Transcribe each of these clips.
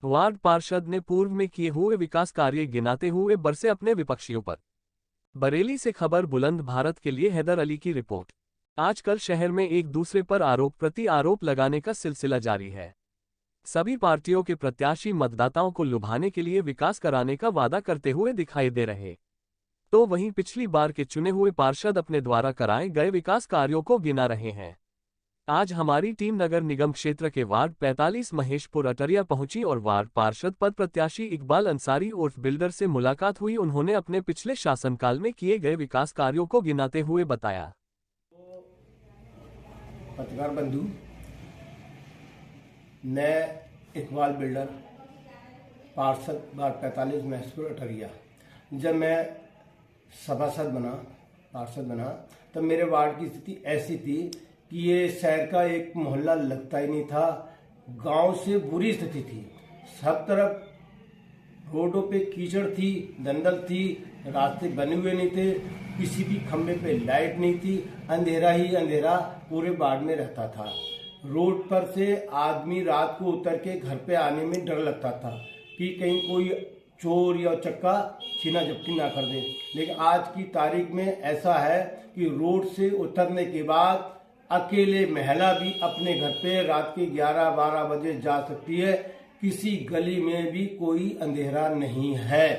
Ward पार्षद ने पूर्व में किए हुए विकास कार्य गिनाते हुए बरसे अपने विपक्षियों पर। बरेली से खबर बुलंद भारत के लिए हैदर अली की रिपोर्ट। आजकल शहर में एक दूसरे पर आरोप प्रति आरोप लगाने का सिलसिला जारी है। सभी पार्टियों के प्रत्याशी मतदाताओं को लुभाने के लिए विकास कराने का वादा करते हुए दिखाई दे रहे, तो वहीं पिछली बार के चुने हुए पार्षद अपने द्वारा कराए गए विकास कार्यों को गिना रहे हैं। आज हमारी टीम नगर निगम क्षेत्र के वार्ड 45 महेशपुर अटरिया पहुंची और वार्ड पार्षद पद प्रत्याशी इकबाल अंसारी उर्फ बिल्डर से मुलाकात हुई। उन्होंने अपने पिछले शासनकाल में किए गए विकास कार्यों को गिनाते हुए बताया। पत्रकार बंधु, मैं इकबाल बिल्डर, पार्षद वार्ड 45 महेशपुर अटरिया। जब मैं पार्षद बना तब मेरे वार्ड की स्थिति ऐसी थी कि ये शहर का एक मोहल्ला लगता ही नहीं था। गांव से बुरी स्थिति थी, सब तरफ रोडों पे कीचड़ थी, दंदल थी, रास्ते बने हुए नहीं थे, किसी भी खंबे पे लाइट नहीं थी, अंधेरा ही अंधेरा पूरे वार्ड में रहता था। रोड पर से आदमी रात को उतर के घर पे आने में डर लगता था कि कहीं कोई चोर या चक्का छीना झपटी ना कर दे। लेकिन आज की तारीख में ऐसा है कि रोड से उतरने के बाद अकेले महिला भी अपने घर पे रात के 11-12 बजे जा सकती है। किसी गली में भी कोई अंधेरा नहीं है।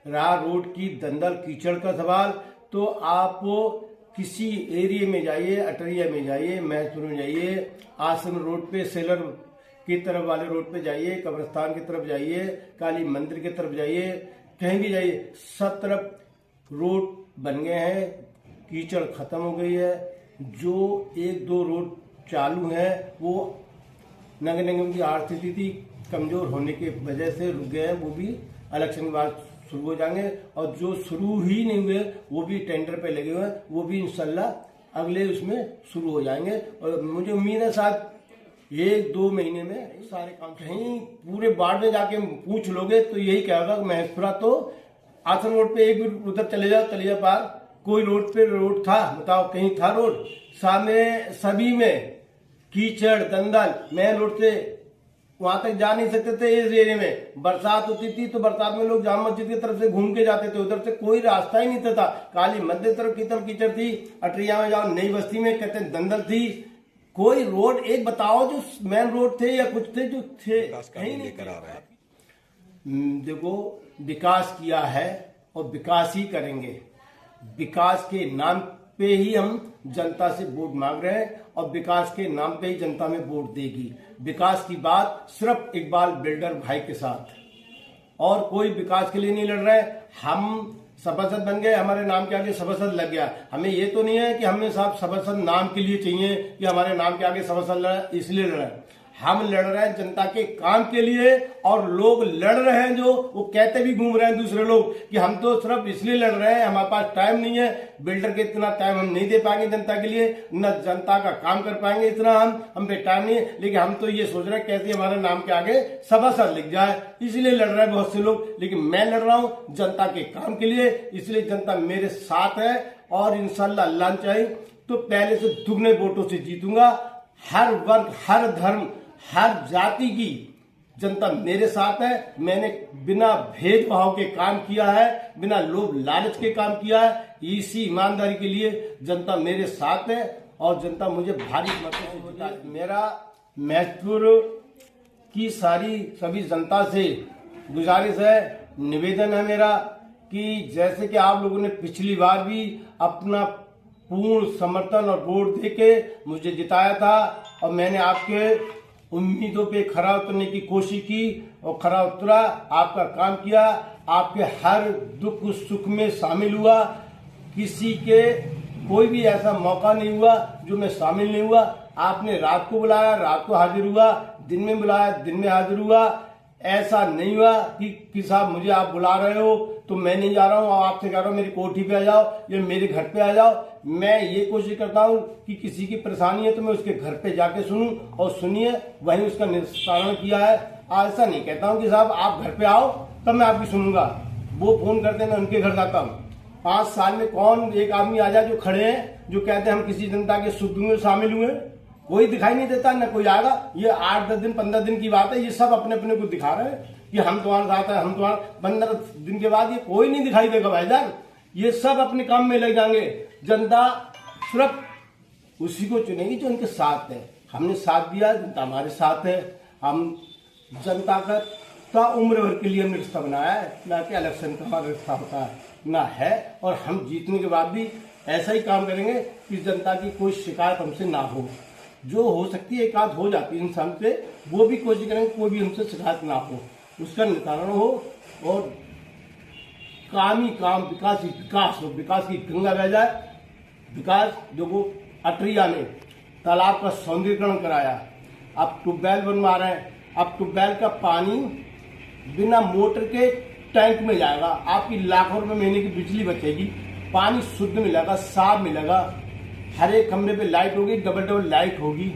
रहा रोड की दंदल कीचड़ का सवाल, तो आप किसी एरिया में जाइए, अटरिया में जाइए, महेशपुर में जाइए, आश्रम रोड पे, सेलर की तरफ वाले रोड पे जाइए, कब्रिस्तान की तरफ जाइए, काली मंदिर की तरफ जाइए, कहीं भी जाइए, सब तरफ रोड बन गए हैं, कीचड़ खत्म हो गई है। जो 1-2 रोड चालू है वो नगर निगम की आर्थिक स्थिति कमजोर होने की वजह से रुक गए हैं, वो भी इलेक्शन के बाद शुरू हो जाएंगे। और जो शुरू ही नहीं हुए वो भी टेंडर पे लगे हुए हैं, वो भी इंशाल्लाह अगले उसमें शुरू हो जाएंगे। और मुझे उम्मीद है साथ 1-2 महीने में सारे काम। कहीं पूरे वार्ड में जाके पूछ लोगे तो यही कहेगा महेशपुरा तो आश्रम रोड पे एक भी उधर चले जाओ, तलिया पार कोई रोड पे रोड था, बताओ कहीं था रोड? सामने सभी में कीचड़ दंदल, मेन रोड से वहां तक जा नहीं सकते थे। इस एरिया में बरसात होती थी तो बरसात में लोग जामा मस्जिद की तरफ से घूम के जाते थे, उधर से कोई रास्ता ही नहीं था। काली मंदिर तरफ की तरफ कीचड़ थी, अटरिया में जाओ, नई बस्ती में कहते दंदल थी। कोई रोड एक बताओ जो मेन रोड थे या कुछ थे जो थे, कहीं नहीं करा रहा है। देखो, विकास किया है और विकास ही करेंगे। विकास के नाम पे ही हम जनता से वोट मांग रहे हैं और विकास के नाम पे ही जनता में वोट देगी। विकास की बात सिर्फ इकबाल बिल्डर भाई के साथ, और कोई विकास के लिए नहीं लड़ रहे हैं। हम सभासद बन गए, हमारे नाम के आगे सभासद लग गया। हमें ये तो नहीं है कि हमें साहब सभासद नाम के लिए चाहिए कि हमारे नाम के आगे सभासद लड़ा इसलिए लड़ रहे हैं। हम लड़ रहे हैं जनता के काम के लिए, और लोग लड़ रहे हैं जो वो कहते भी घूम रहे हैं दूसरे लोग कि हम तो सिर्फ इसलिए लड़ रहे हैं, हमारे पास टाइम नहीं है, बिल्डर के इतना टाइम हम नहीं दे पाएंगे जनता के लिए, न जनता का काम कर पाएंगे इतना, हम पे टाइम नहीं है। लेकिन हम तो ये सोच रहे हैं कैसे हमारे नाम के आगे सभासद लिख जाए, इसलिए लड़ रहे हैं बहुत से लोग। लेकिन मैं लड़ रहा हूँ जनता के काम के लिए, इसलिए जनता मेरे साथ है और इंशाल्लाह अल्लाह चाहे तो पहले से दुगने वोटों से जीतूंगा। हर वर्ग, हर धर्म, हर जाति की जनता मेरे साथ है। मैंने बिना भेदभाव के काम किया है, बिना लोभ लालच के काम किया है। इसी ईमानदारी के लिए जनता मेरे साथ है और जनता मुझे भारी मतों से जिता। मेरा महेशपुर की सभी जनता से गुजारिश है, निवेदन है मेरा कि जैसे कि आप लोगों ने पिछली बार भी अपना पूर्ण समर्थन और वोट देके मुझे जिताया था और मैंने आपके उम्मीदों पे खरा उतरने की कोशिश की और खरा उतरा, आपका काम किया, आपके हर दुख सुख में शामिल हुआ। किसी के कोई भी ऐसा मौका नहीं हुआ जो मैं शामिल नहीं हुआ। आपने रात को बुलाया, रात को हाजिर हुआ, दिन में बुलाया, दिन में हाजिर हुआ। ऐसा नहीं हुआ कि साहब मुझे आप बुला रहे हो तो मैं नहीं जा रहा हूँ और आपसे कह रहा हूँ मेरी कोठी पे आ जाओ या मेरे घर पे आ जाओ। मैं ये कोशिश करता हूँ कि किसी की परेशानी है तो मैं उसके घर पे जाके सुनूं और सुनिए वहीं उसका निस्तारण किया है। ऐसा नहीं कहता हूँ कि साहब आप घर पे आओ तब मैं आपकी सुनूंगा, वो फोन करते मैं उनके घर जाता हूँ। 5 साल में कौन एक आदमी आ जाए जो खड़े हैं जो कहते हैं हम किसी जनता के सुख दुख में शामिल हुए? कोई दिखाई नहीं देता, न कोई आएगा। ये 8-10 दिन 15 दिन की बात है, ये सब अपने अपने को दिखा रहे हैं कि हम तुम्हारे साथ हैं, हम तुम्हारे। 15 दिन के बाद ये कोई नहीं दिखाई देगा भाईजान, ये सब अपने काम में लग जाएंगे। जनता सिर्फ उसी को चुनेगी जो उनके साथ है। हमने साथ दिया, जनता हमारे साथ है। हम जनता का उम्र भर के लिए हमने रिश्ता बनाया है, ना कि इलेक्शन का हमारा रिश्ता होता है ना है। और हम जीतने के बाद भी ऐसा ही काम करेंगे कि जनता की कोई शिकायत हमसे ना हो। जो हो सकती है, एक आध हो जाती है इंसान से, वो भी कोशिश करेंगे कोई भी हमसे शिकायत ना हो, उसका निवारण हो। और काम ही काम, विकास ही विकास हो, विकास की गंगा बह जाए। विकास देखो, अटरिया में तालाब का सौंदर्यीकरण कराया, अब ट्यूबवेल बनवा रहे हैं। अब ट्यूबवेल का पानी बिना मोटर के टैंक में जाएगा, आपकी लाखों रुपए महीने की बिजली बचेगी, पानी शुद्ध मिलेगा, साफ मिलेगा। हर एक कमरे पे लाइट होगी, डबल लाइट होगी।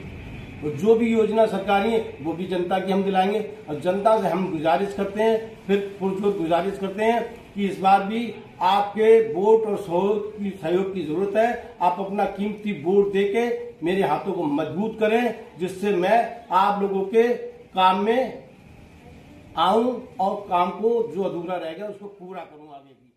और जो भी योजना सरकारी है वो भी जनता की हम दिलाएंगे। और जनता से हम गुजारिश करते हैं, फिर पुरजोर गुजारिश करते हैं कि इस बार भी आपके वोट और सहयोग की जरूरत है। आप अपना कीमती वोट देके मेरे हाथों को मजबूत करें, जिससे मैं आप लोगों के काम में आऊं और काम को जो अधूरा रह गया उसको पूरा करूं आगे भी।